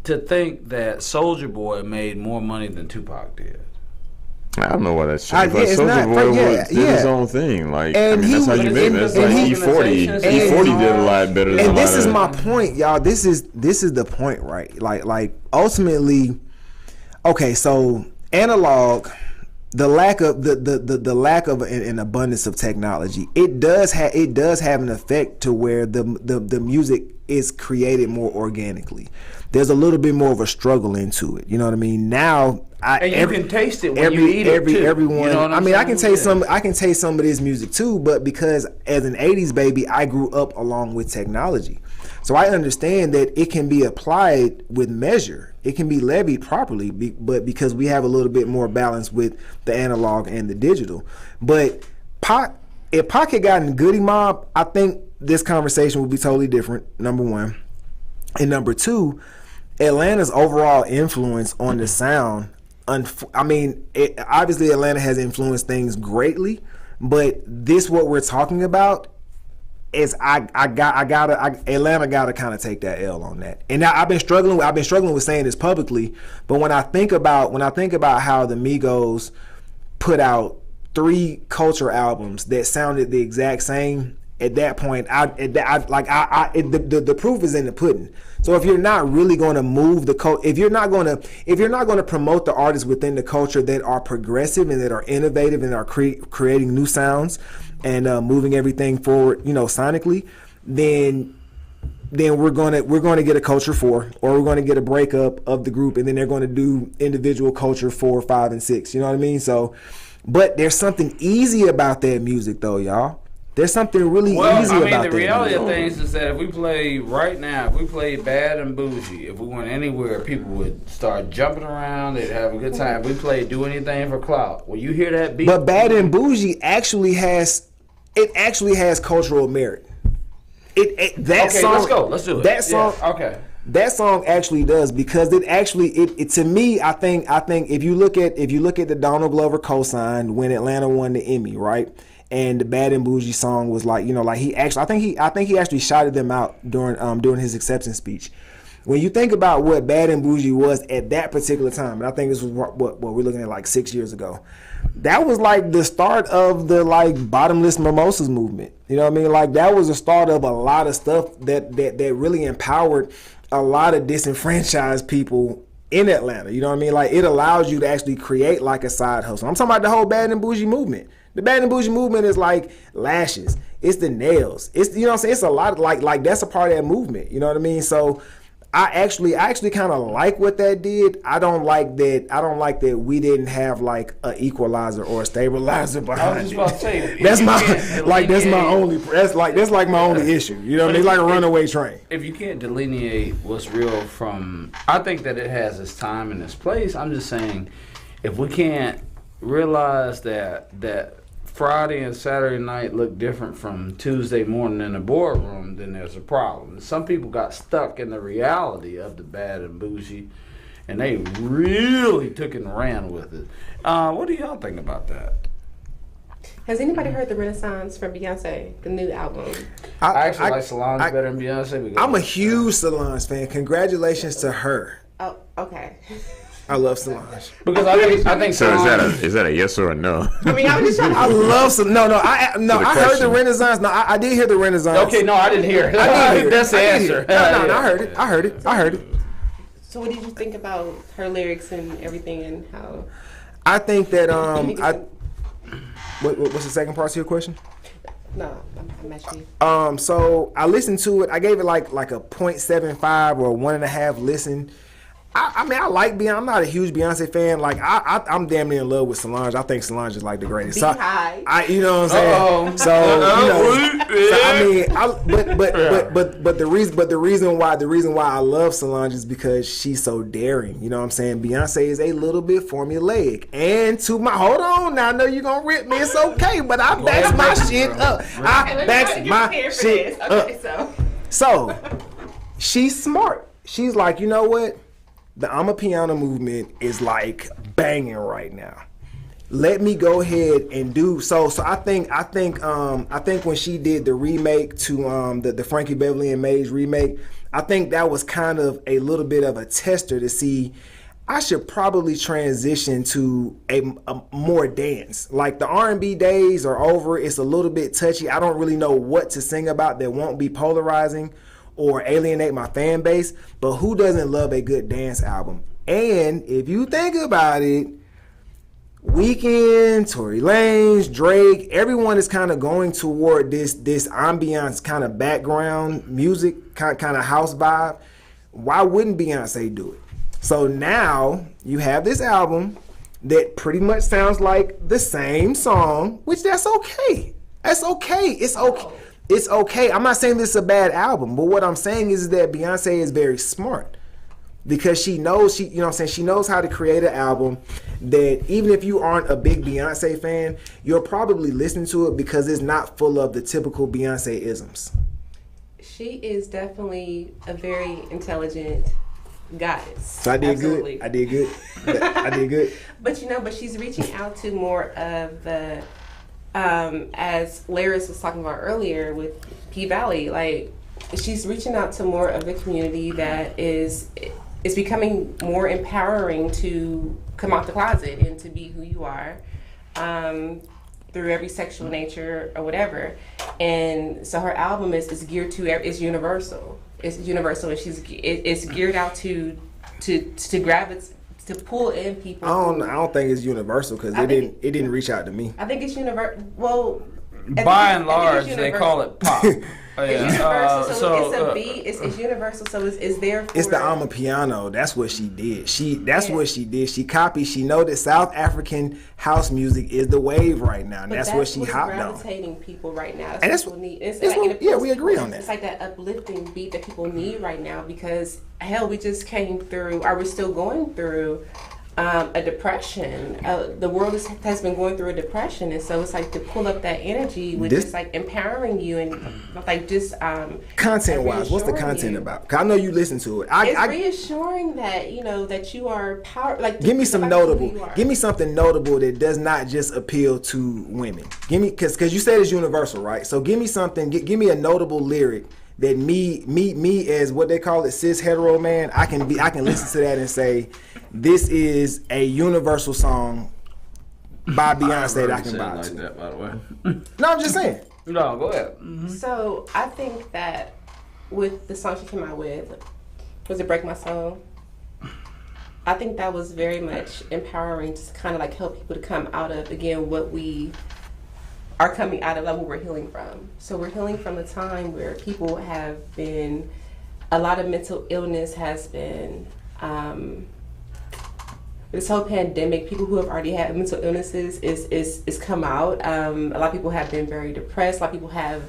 to think that Soulja Boy made more money than Tupac did. I don't know why that's shameful. It's Soulja not, Boy yeah, did his own thing. Like, And that's how you make it. That's like E40. E40 did a lot better than a lot of... And this is my point, y'all. This is the point, right? Like ultimately, okay, so analog, the lack of the lack of an abundance of technology, it does have an effect to where the music is created more organically. There's a little bit more of a struggle into it. You know what I mean? Now, you can taste it when you eat it too. Everyone. You know what I I'm mean, saying? I can taste some of this music too, but because as an '80s baby, I grew up along with technology, so I understand that it can be applied with measure. It can be levied properly, but because we have a little bit more balance with the analog and the digital. But if Pac had gotten Goody Mob, I think this conversation would be totally different. Number one, and number two, Atlanta's overall influence on the sound. I mean, obviously Atlanta has influenced things greatly, but what we're talking about is Atlanta gotta kind of take that L on that. And now I've been struggling with saying this publicly, but when I think about how the Migos put out 3 culture albums that sounded the exact same, at that point, the proof is in the pudding. So if you're not really going to move the if you're not going to promote the artists within the culture that are progressive and that are innovative and are creating new sounds and moving everything forward, sonically, then we're going to get a culture 4, or we're going to get a breakup of the group, and then they're going to do individual culture 4, 5, and 6. You know what I mean? So, but there's something easy about that music, though, y'all. There's something really easy about that. I mean, the reality of things is that if we play Bad and Bougie, if we went anywhere, people would start jumping around. They'd have a good time. If we played Do Anything for Clout, when you hear that beat. But Bad and Bougie actually has cultural merit. Let's go. Let's do it. That song, yeah. Okay. That song actually does, because it to me, I think if you look at the Donald Glover cosign when Atlanta won the Emmy, right? And the Bad and Bougie song was like, he actually, I think he actually shouted them out during his acceptance speech. When you think about what Bad and Bougie was at that particular time, and I think this was what we're looking at like 6 years ago, that was like the start of the like bottomless mimosas movement. You know what I mean? Like that was the start of a lot of stuff that really empowered a lot of disenfranchised people in Atlanta. You know what I mean? Like it allows you to actually create like a side hustle. I'm talking about the whole Bad and Bougie movement. The Bad and Bougie movement is like lashes. It's the nails. It's, you know what I'm saying? It's a lot of, like that's a part of that movement. You know what I mean? So I actually kind of like what that did. I don't like that we didn't have like an equalizer or a stabilizer behind I was just about to say, that's my only issue. You know what I mean? It's like a runaway train. If you can't delineate what's real from, I think that it has its time and its place. I'm just saying, if we can't realize that Friday and Saturday night look different from Tuesday morning in the boardroom, then there's a problem. Some people got stuck in the reality of the Bad and Bougie, and they really took it and ran with it. What do y'all think about that? Has anybody heard the Renaissance from Beyonce, the new album? I actually like Solange better than Beyonce. I'm a huge Solange fan. Congratulations to her. Oh, okay. I love Solange. Because I think so. Is that a yes or a no? I mean, I was just trying to. I love Solange. I heard the Renaissance. No, I did hear the Renaissance. Okay, no, I didn't hear it. That's the answer. No, I heard it. So, what did you think about her lyrics and everything, and how? I think that what's the second part to your question? No, I'm asking you. So I listened to it. I gave it like a 0.75 or 1.5 listen. I mean, I like Beyonce. I'm not a huge Beyonce fan. Like, I'm damn near in love with Solange. I think Solange is like the greatest. So, you know what I'm saying? So, but the reason why I love Solange is because she's so daring. You know what I'm saying? Beyonce is a little bit formulaic. And hold on, now I know you're gonna rip me. It's okay, but I backs my shit up. I backs my shit up. So, she's smart. She's like, you know what? The Amapiano movement is like banging right now. Let me go ahead and do so. So I think when she did the remake to the Frankie Beverly and Maze remake, I think that was kind of a little bit of a tester to see. I should probably transition to a more dance. Like the R&B days are over. It's a little bit touchy. I don't really know what to sing about that won't be polarizing or alienate my fan base, but who doesn't love a good dance album? And if you think about it, Weeknd, Tory Lanez, Drake, everyone is kind of going toward this ambiance kind of background music, kind of house vibe. Why wouldn't Beyonce do it? So now you have this album that pretty much sounds like the same song, which that's okay. That's okay. It's okay. It's okay. I'm not saying this is a bad album, but what I'm saying is that Beyonce is very smart because she knows she knows how to create an album that even if you aren't a big Beyonce fan, you'll probably listen to it because it's not full of the typical Beyonce isms. She is definitely a very intelligent goddess. So I did good. I did good. But she's reaching out to more of the as Laris was talking about earlier with P Valley, like she's reaching out to more of the community that is becoming more empowering to come out the closet and to be who you are through every sexual nature or whatever. And so her album is geared to it's universal. It's universal, and it's geared out to grab it. To pull in people. I don't think it's universal because it didn't reach out to me. I think it's universal. Well, by and large, they call it pop. It's universal, so it's a beat. It's universal, so it's there for. It's the Amapiano. That's what she did. What she did. She copied. She know that South African house music is the wave right now. And that's what she hopped on. Gravitating people right now. That's what people need. We agree on that. It's like that uplifting beat that people need right now because hell, we just came through, or we're still going through a depression. The world has been going through a depression, and so it's like to pull up that energy with just like empowering you and like just content wise. What's the content about? Cause I know you listen to it. It's reassuring that that you are power. Like give me some notable. Give me something notable that does not just appeal to women. Give me because you said it's universal, right? So give me something. Give me a notable lyric that me as what they call it, cis hetero man. I can listen to that and say, this is a universal song by Beyonce that I can buy to. That, by the way. No, I'm just saying. No, go ahead. Mm-hmm. So I think that with the song she came out with, was it "Break My Soul"? I think that was very much empowering to kind of like help people to come out of again what we are coming out of, like what we're healing from. So we're healing from a time where people have been, a lot of mental illness has been, this whole pandemic, people who have already had mental illnesses is come out. A lot of people have been very depressed. A lot of people have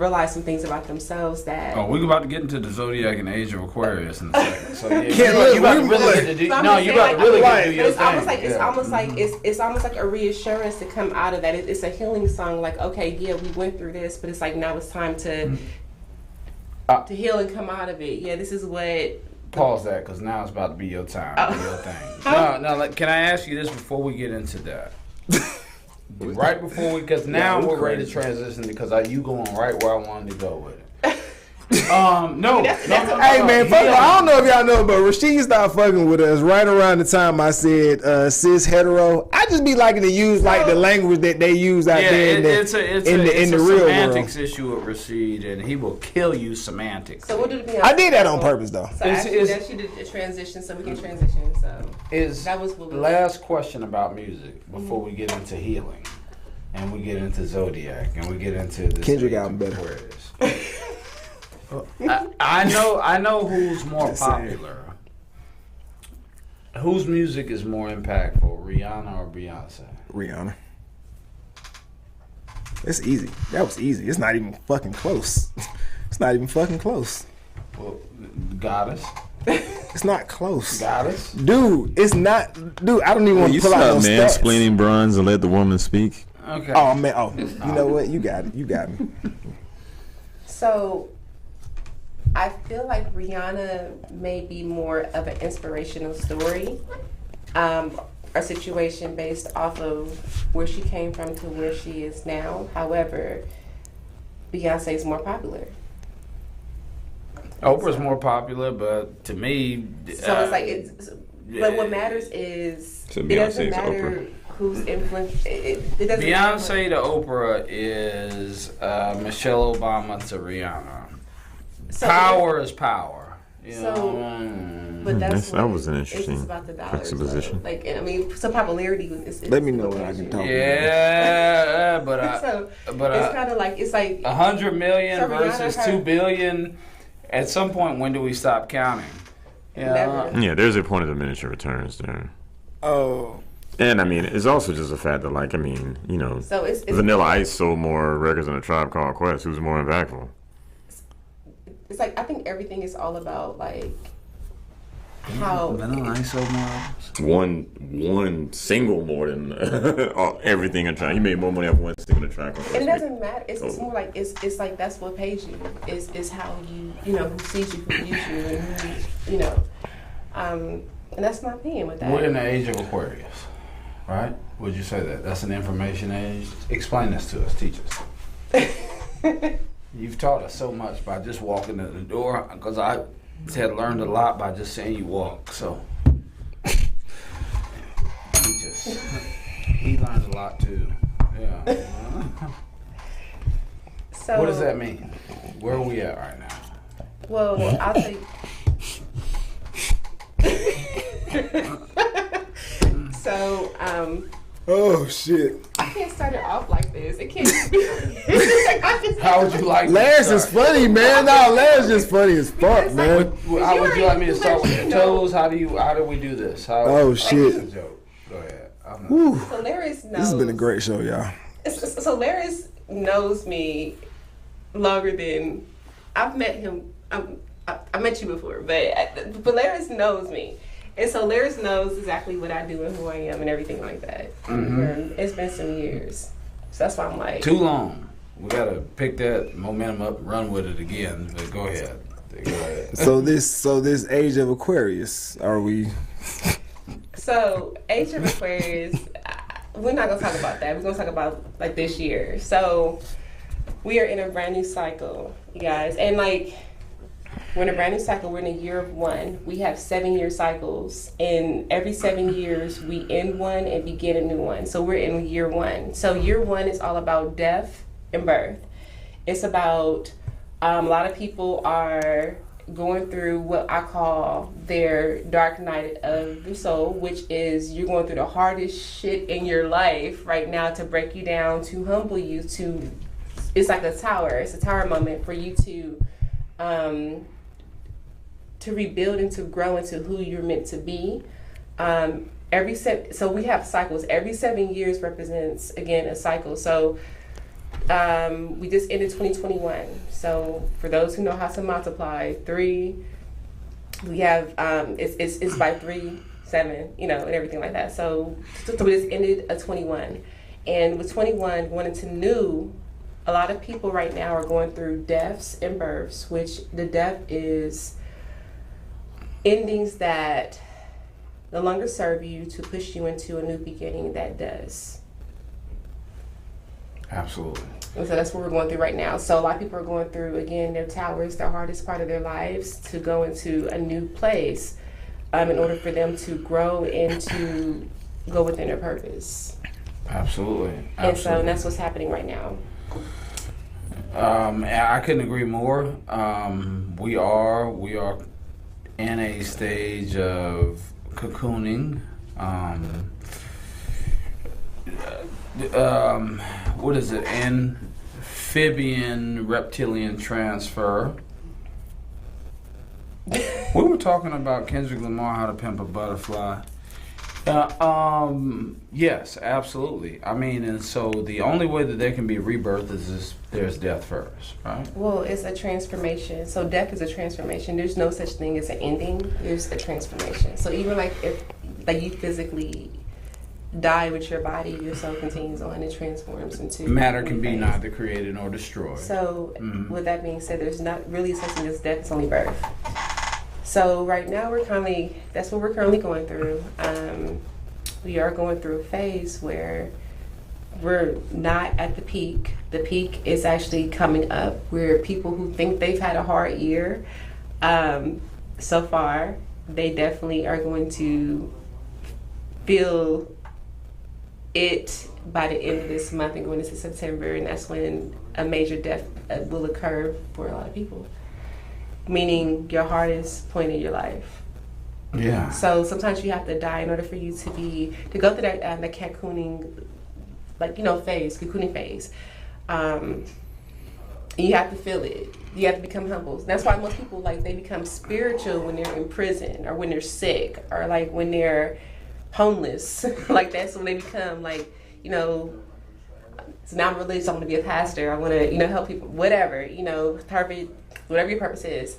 realized some things about themselves that. Oh, we're about to get into the zodiac and age of Aquarius in a second. So yeah, you about to really get to do. No, you about to really get to do your thing. It's almost like a reassurance to come out of that. It's a healing song. Like, okay, yeah, we went through this, but it's like now it's time to heal and come out of it. Yeah, this is what. Pause that, because now it's about to be your time. Your thing. No. Can I ask you this before we get into that? Right before because now we're ready to transition because you going right where I wanted to go with it. No. Hey man, I don't know if y'all know, but Rashid started fucking with us right around the time I said cis hetero. I just be liking to use like the language that they use out there in the real world. Semantics issue with Rashid, and he will kill you semantics. So what did it I did that on purpose though. So she did a transition, so we can transition. So that was the last question about music before we get into healing, and we get into zodiac, and we get into the Kendrick album better. I know who's more popular. Whose music is more impactful, Rihanna or Beyonce? Rihanna. It's easy. That was easy. It's not even fucking close. It's not even fucking close. Well, Goddess. It's not close. Goddess. Dude, it's not. Dude, I don't even want to You pull out no stop stats. mansplaining bronze and let the woman speak. Okay. Oh man. Oh, you know what? You got it. You got me. So, I feel like Rihanna may be more of an inspirational story, a situation based off of where she came from to where she is now. However, Beyonce is more popular. Oprah's more popular, but to me, So it's like but what matters is So it Beyonce doesn't is matter Oprah. who's influenced. It doesn't Beyonce to Oprah is Michelle Obama to Rihanna. So- Power is power. You So- know? But that's that what was an it's interesting just about the dollars, juxtaposition. though. Like, and I mean, some popularity is. Let me know when I can talk. Yeah, but So it's but kind of like it's like 100 million So Rihanna versus had- 2 billion. At some point, when do we stop counting? You know? Never. Yeah, there's a point of diminishing returns there. Oh, And I mean, it's also just a fact that, like, I mean, you know, so it's Vanilla Ice sold more records than A Tribe Called Quest. Who's more impactful? It's like I think everything is all about like how Vanilla Ice sold more albums. One single more than everything A Tribe. He made more money off one single than A Tribe Called Quest. it doesn't matter. It's Oh. more like it's like that's what pays you. Is how you know who sees you, who views you, and who you know. And that's my opinion with that. We're in the age of Aquarius, right? Would you say that? That's an information age? Explain this to us. Teach us. You've taught us so much by just walking in the door, because I had learned a lot by just seeing you walk. So he learns a lot too. Yeah. So What does that mean? Where are we at right now? Well, I'll tell you. So, oh shit. I can't start it off like this. It can't just be. I just, How would you like Lance to is start? funny, man. No, Lance is funny as fuck, It's man. How would you like me to start with You your know. toes? How do we do this? How, Oh, shit. That's a joke. Go ahead. I'm not- Whew. So Laris knows. This has been a great show, y'all. So Laris knows me longer than I've met him. I met you before, but Laris knows me, and so Laris knows exactly what I do and who I am and everything like that. Mhm. It's been some years, so that's why I'm like. Too long. We gotta pick that momentum up, and run with it again. But go ahead. Go ahead. So this age of Aquarius, are we? So Age of Aquarius, we're not gonna talk about that. We're gonna talk about like this year. So we are in a brand new cycle, you guys, and like we're in a brand new cycle. We're in a year of one. We have 7-year cycles, and every 7 years we end one and begin a new one. So we're in year one. So year one is all about death and birth. It's about a lot of people are going through what I call their dark night of the soul, which is you're going through the hardest shit in your life right now to break you down, to humble you, to it's like a tower. It's a tower moment for you to rebuild and to grow into who you're meant to be. So we have cycles. Every 7 years represents again a cycle. So we just ended 2021. So for those who know how to multiply 3, we have it's by 3, 7, you know, and everything like that. So we just ended a 21, and with 21 going into new, a lot of people right now are going through deaths and births, which the death is endings that no longer serve you to push you into a new beginning that does. Absolutely. And so that's what we're going through right now. So a lot of people are going through, again, their towers, the hardest part of their lives, to go into a new place in order for them to grow and to go within their purpose. Absolutely. And so that's what's happening right now. I couldn't agree more. We are in a stage of cocooning. What is it? Amphibian reptilian transfer. We were talking about Kendrick Lamar, How to Pimp a Butterfly. Yes, absolutely. I mean, and so the only way that there can be rebirth is there's death first, right? Well, it's a transformation. So death is a transformation. There's no such thing as an ending. There's a transformation. So even like if like you physically die with your body, your soul continues on and transforms into Matter can be neither created nor destroyed. So with that being said, there's not really such thing as death. It's only birth. So right now that's what we're currently going through. We are going through a phase where we're not at the peak. The peak is actually coming up, where people who think they've had a hard year so far, they definitely are going to feel it by the end of this month and going into September, and that's when a major death will occur for a lot of people. Meaning your hardest point in your life. Yeah. So sometimes you have to die in order for you to go through that the cocooning, cocooning phase. You have to feel it. You have to become humble. That's why most people they become spiritual when they're in prison or when they're sick or when they're homeless. That's when they become so now I'm religious, I want to be a pastor, I want to, help people, whatever, whatever your purpose is.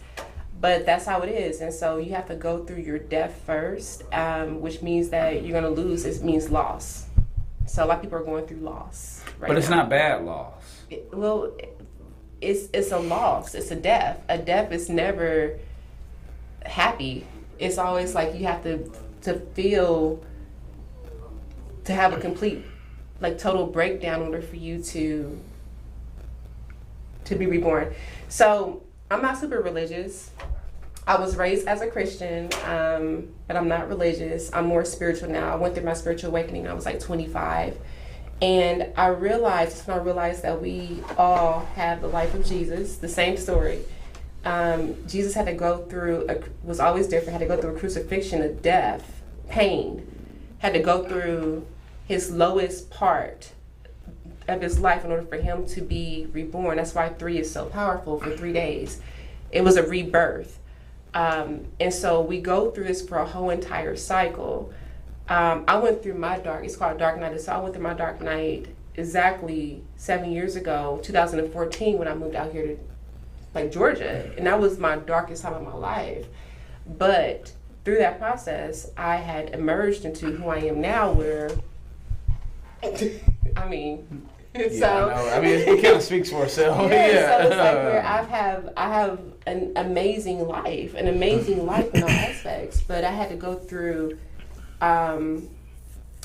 But that's how it is. And so you have to go through your death first, which means that you're going to lose. It means loss. So a lot of people are going through loss right But it's now. not bad loss. It's a loss. It's a death. A death is never happy. It's always you have to have a complete total breakdown in order for you to be reborn. So I'm not super religious. I was raised as a Christian, but I'm not religious. I'm more spiritual now. I went through my spiritual awakening when I was 25. And I realized that we all have the life of Jesus, the same story. Jesus had to go through, was always different, had to go through a crucifixion, a death, pain, had to go through his lowest part of his life in order for him to be reborn. That's why 3 is so powerful. For 3 days it was a rebirth, and so we go through this for a whole entire cycle. I went through my it's called dark night. So I went through my dark night exactly 7 years ago, 2014, when I moved out here to Georgia, and that was my darkest time of my life. But through that process, I had emerged into who I am now, where I mean, it kind of speaks for itself. So it's where I have an amazing life in all aspects, but I had to go through one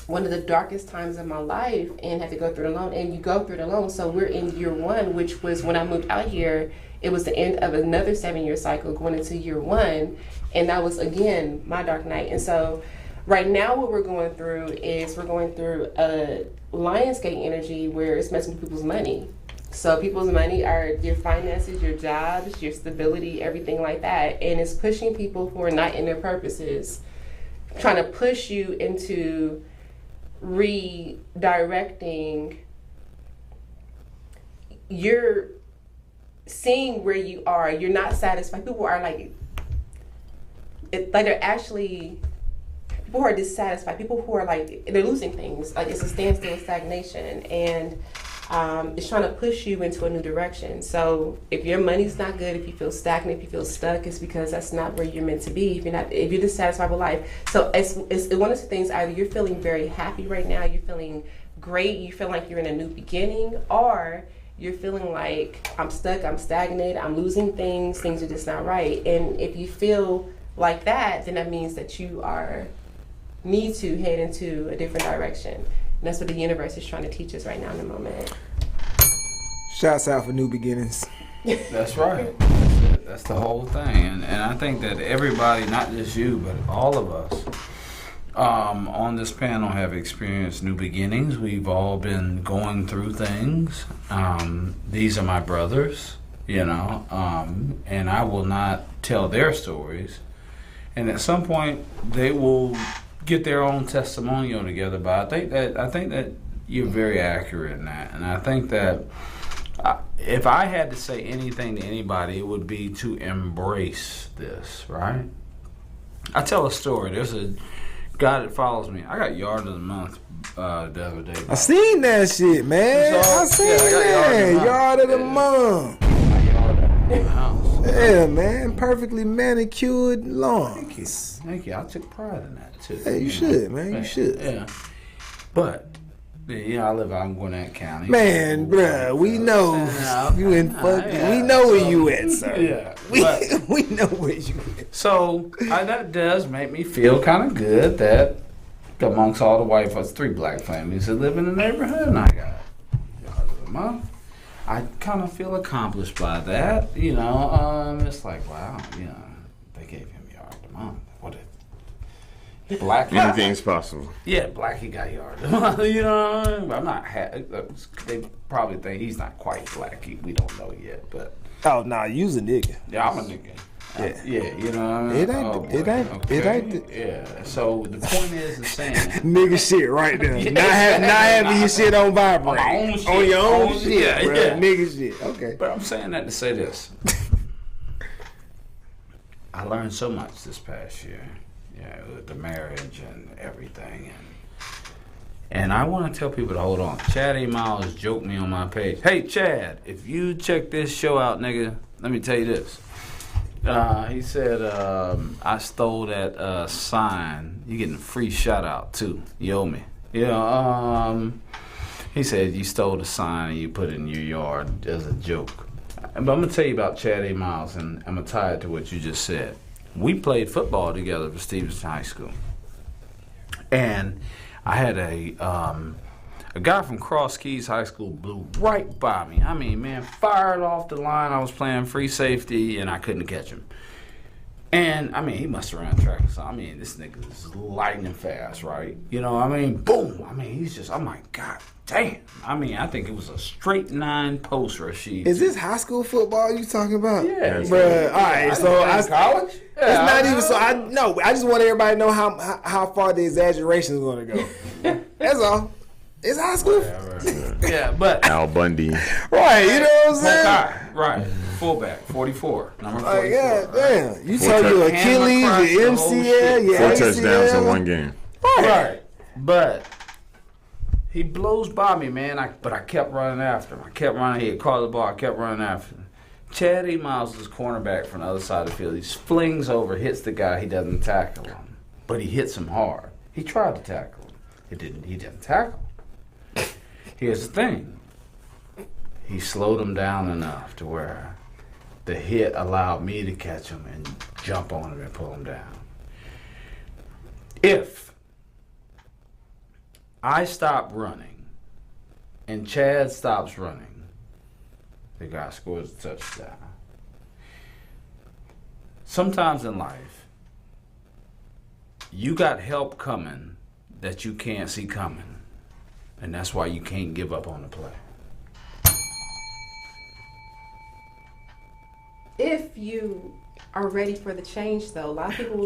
of the darkest times of my life and had to go through it alone. And you go through it alone. So we're in year 1, which was when I moved out here. It was the end of another 7-year cycle going into year 1, and that was again my dark night. And so right now what we're going through is a Lionsgate energy where it's messing with people's money. So people's money are your finances, your jobs, your stability, everything like that. And it's pushing people who are not in their purposes, trying to push you into redirecting. You're seeing where you are. You're not satisfied. People are they're actually, people who are dissatisfied, people who are they're losing things. It's a standstill, stagnation, and it's trying to push you into a new direction. So if your money's not good, if you feel stagnant, if you feel stuck, it's because that's not where you're meant to be. If you're dissatisfied with life. So it's one of the things, either you're feeling very happy right now, you're feeling great, you feel like you're in a new beginning, or you're feeling like I'm stuck, I'm stagnant, I'm losing things are just not right. And if you feel like that, then that means that you need to head into a different direction. And that's what the universe is trying to teach us right now in the moment. Shouts out for new beginnings. That's right. That's the whole thing. And I think that everybody, not just you, but all of us on this panel have experienced new beginnings. We've all been going through things. These are my brothers, and I will not tell their stories. And at some point, they will get their own testimonial together. But I think that you're very accurate in that. And I think that if I had to say anything to anybody, it would be to embrace this, right? I tell a story. There's a guy that follows me. I got Yard of the Month the other day. I seen that shit, man. So, I seen yeah, I got that. Yard of the Yeah. month. Yard of the house. Yeah, man. Perfectly manicured lawns. Thank you. I took pride in that too. Hey, you should, man. You should. Yeah. But I live out in Gwinnett County. Man, bruh, we know you in fucking. Yeah. We know where you at, sir. Yeah. We know where you at. So that does make me feel kind of good that amongst all the white folks, 3 black families that live in the neighborhood, and I got Yard of the Month. I kind of feel accomplished by that. It's like, wow, they gave him Yard of the Month. What if black? Anything's possible. Yeah, Blackie got Yard of the Month. You know what I mean? But I'm not. They probably think he's not quite black. We don't know yet, but. Oh, nah, you's a nigga. Yeah, I'm a nigga. Yeah. Yeah, you know what I mean? It ain't. It ain't. Yeah. So the point is saying Nigga shit right there. Not having your shit on vibrate. On my own shit. On your own On- shit, yeah, bro. yeah. Nigga shit. Okay. But I'm saying that to say this. I learned so much this past year. With the marriage and everything. And I want to tell people to hold on. Chad A. Miles joked me on my page. Hey, Chad, if you check this show out, nigga, let me tell you this. He said, I stole that sign. You getting a free shout out, too. You owe me. He said, you stole the sign and you put it in your yard as a joke. But I'm going to tell you about Chad A. Miles, and I'm going to tie it to what you just said. We played football together for Stevenson High School. And I had a guy from Cross Keys High School blew right by me. I mean, man, fired off the line. I was playing free safety, and I couldn't catch him. And, I mean, he must have ran track. So, I mean, this nigga is lightning fast, right? Boom. I mean, I'm like, God damn. I mean, I think it was a straight 9 post rush. Is this high school football you talking about? Yeah. Bruh, all right, so college? It's not even so. I just want everybody to know how far the exaggeration is going to go. That's all. It's high school. Yeah, but Al Bundy. Right, you know what I'm saying? Right. Fullback, 44. Number 44. Like, yeah, damn. You Four told your touchdowns. Achilles, Hammer your cross, the whole MCL, shit. your 4 ACL. touchdowns in 1 game. Right. But he blows by me, man. But I kept running after him. I kept running. He had caught the ball. I kept running after him. Chad E. Miles is cornerback from the other side of the field. He flings over, hits the guy. He doesn't tackle him. But he hits him hard. He tried to tackle him. He didn't tackle him. Here's the thing. He slowed him down enough to where the hit allowed me to catch him and jump on him and pull him down. If I stop running and Chad stops running, the guy scores a touchdown. Sometimes in life, you got help coming that you can't see coming. And that's why you can't give up on the play. If you are ready for the change, though, a lot of people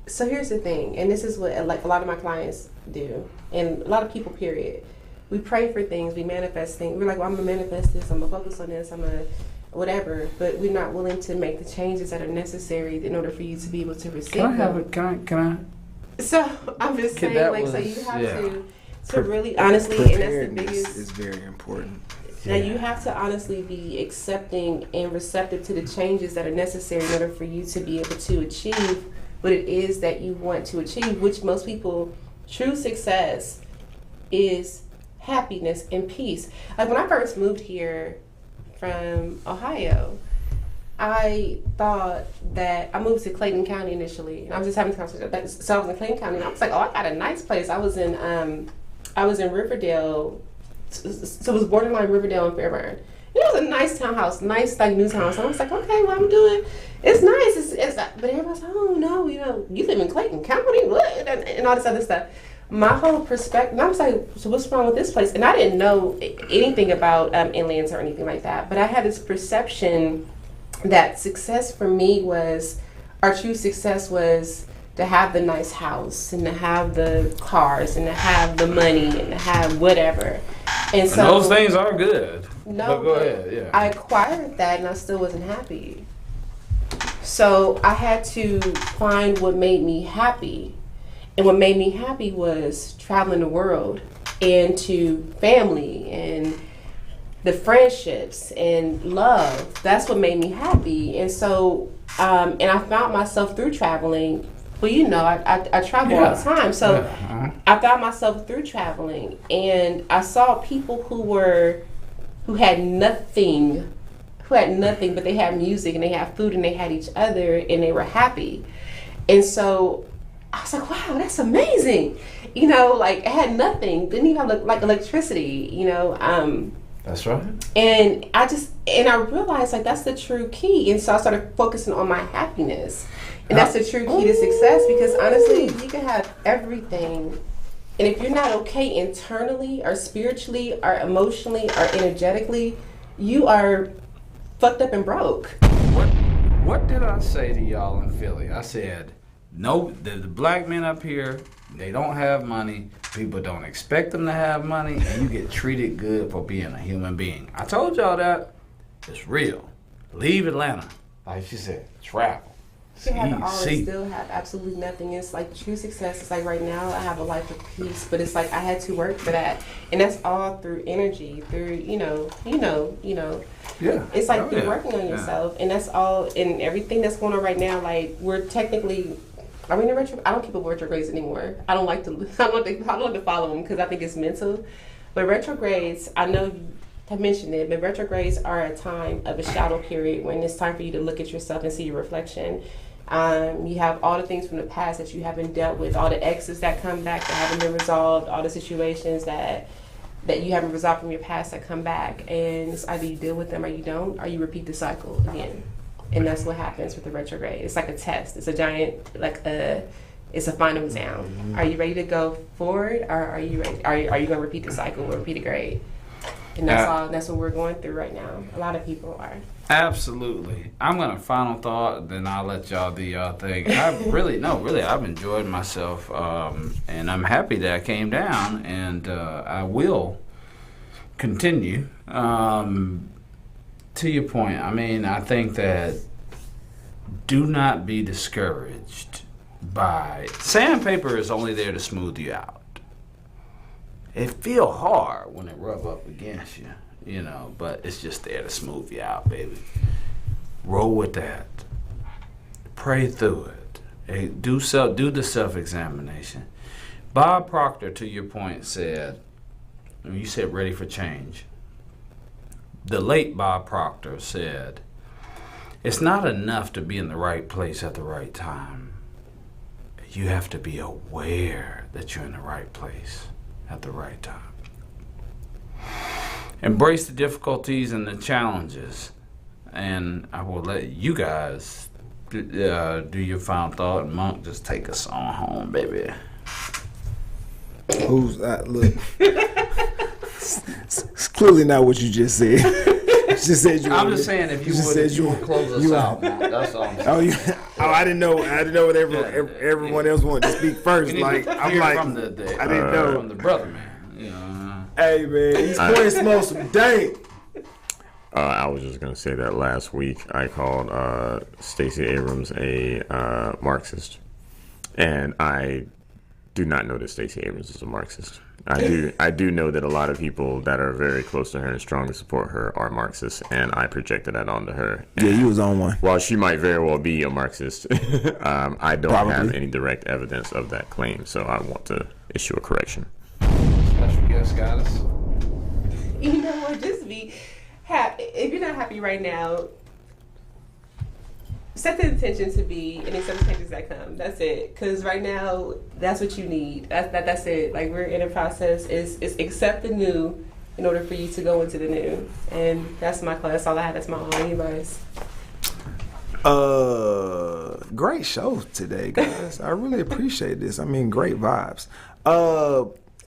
so here's the thing, and this is what a lot of my clients do, and a lot of people, period. We pray for things, we manifest things. We're like, well, I'm gonna manifest this, I'm gonna focus on this, I'm gonna whatever, but we're not willing to make the changes that are necessary in order for you to be able to receive them. Can So I'm just saying, so you have to really honestly, and that's the Preparedness biggest. is very important. Now you have to honestly be accepting and receptive to the changes that are necessary in order for you to be able to achieve what it is that you want to achieve, which most people, true success is happiness and peace. Like when I first moved here from Ohio, I thought that I moved to Clayton County initially, and I was just having this conversation. So I was in Clayton County, and I was like, "Oh, I got a nice place." I was in Riverdale, so it was borderline Riverdale and Fairburn. It was a nice townhouse, nice new townhouse. And I was like, "Okay, well, I'm doing. It's nice." But everybody's like, "Oh no, you live in Clayton County, what?" and all this other stuff. My whole perspective, and I was like, so what's wrong with this place? And I didn't know anything about inlands or anything like that, but I had this perception that success for me our true success was to have the nice house and to have the cars and to have the money and to have whatever. And so those things are good. No, but go ahead. Yeah. I acquired that and I still wasn't happy. So I had to find what made me happy. And what made me happy was traveling the world and to family and the friendships and love. That's what made me happy. And so, and I found myself through traveling. Well, you know, I travel all the time. So I found myself through traveling, and I saw people who had nothing, but they had music and they had food and they had each other and they were happy. And so I was like, wow, that's amazing. You know, like I had nothing, didn't even have like electricity, you know. That's right. And I realized like that's the true key. And so I started focusing on my happiness. And that's the true key to success, because honestly, you can have everything. And if you're not okay internally or spiritually or emotionally or energetically, you are fucked up and broke. What did I say to y'all in Philly? I said, no, the black men up here, they don't have money. People don't expect them to have money, and you get treated good for being a human being. I told y'all that. It's real. Leave Atlanta. Like she said, travel. You have all and still have absolutely nothing. It's like true success. It's like right now I have a life of peace, but it's like I had to work for that, and that's all through energy, through you know. Yeah. It's like you're working on yourself, and that's all. And everything that's going on right now, like we're technically. I mean, I don't keep up with retrogrades anymore. I don't like to. I don't like to follow them because I think it's mental. But retrogrades, I know you have mentioned it, but retrogrades are a time of a shadow period when it's time for you to look at yourself and see your reflection. You have all the things from the past that you haven't dealt with, all the exes that come back that haven't been resolved, all the situations that you haven't resolved from your past that come back, and it's either you deal with them or you don't, or you repeat the cycle again. And that's what happens with the retrograde. It's like a test. It's a giant, it's a final exam. Are you ready to go forward, or are you ready? Are you going to repeat the cycle or repeat a grade? And that's what we're going through right now. A lot of people are. Absolutely. I'm going to final thought, then I'll let y'all do y'all thing. I've enjoyed myself, and I'm happy that I came down, and I will continue. To your point, I mean, I think that do not be discouraged by sandpaper is only there to smooth you out. It feel hard when it rub up against you, you know, but it's just there to smooth you out, baby. Roll with that. Pray through it. Hey, do the self-examination. Bob Proctor, to your point, said, you said ready for change. The late Bob Proctor said, it's not enough to be in the right place at the right time. You have to be aware that you're in the right place at the right time. Embrace the difficulties and the challenges. And I will let you guys do your final thought. And Monk, just take us on home, baby. Who's that? Look. It's clearly not what you just said. Just said you. I'm just saying if you would close us out. That's all. I didn't know what everyone else wanted to speak first. Like I'm like, I didn't know from the brother man. You know. Hey man, he's pouring smoke some dank. I was just gonna say that last week I called Stacey Abrams a Marxist, and I do not know that Stacey Abrams is a Marxist. I do know that a lot of people that are very close to her and strongly support her are Marxists, and I projected that onto her. Yeah, you was on one. While she might very well be a Marxist, I don't have any direct evidence of that claim, so I want to issue a correction. Special guest goddess. You know what? Just be happy. If you're not happy right now, set the intention to be, and accept the changes that come. That's it. Because right now, that's what you need. That's it. Like, we're in a process. Is accept the new in order for you to go into the new. And that's my class. That's all I had. That's my only advice. Great show today, guys. I really appreciate this. I mean, great vibes.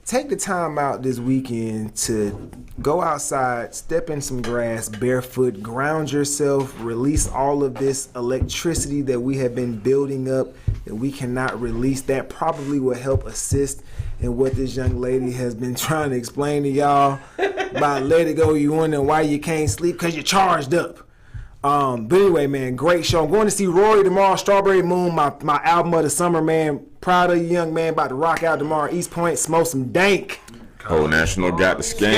Take the time out this weekend to go outside, step in some grass, barefoot, ground yourself, release all of this electricity that we have been building up that we cannot release. That probably will help assist in what this young lady has been trying to explain to y'all about let it go. You wondering why you can't sleep because you're charged up. But anyway, man, great show. I'm going to see Rory tomorrow. Strawberry Moon, my album of the summer, man. Proud of you, young man. About to rock out tomorrow. East Point, smoke some dank. Whole National got the scan.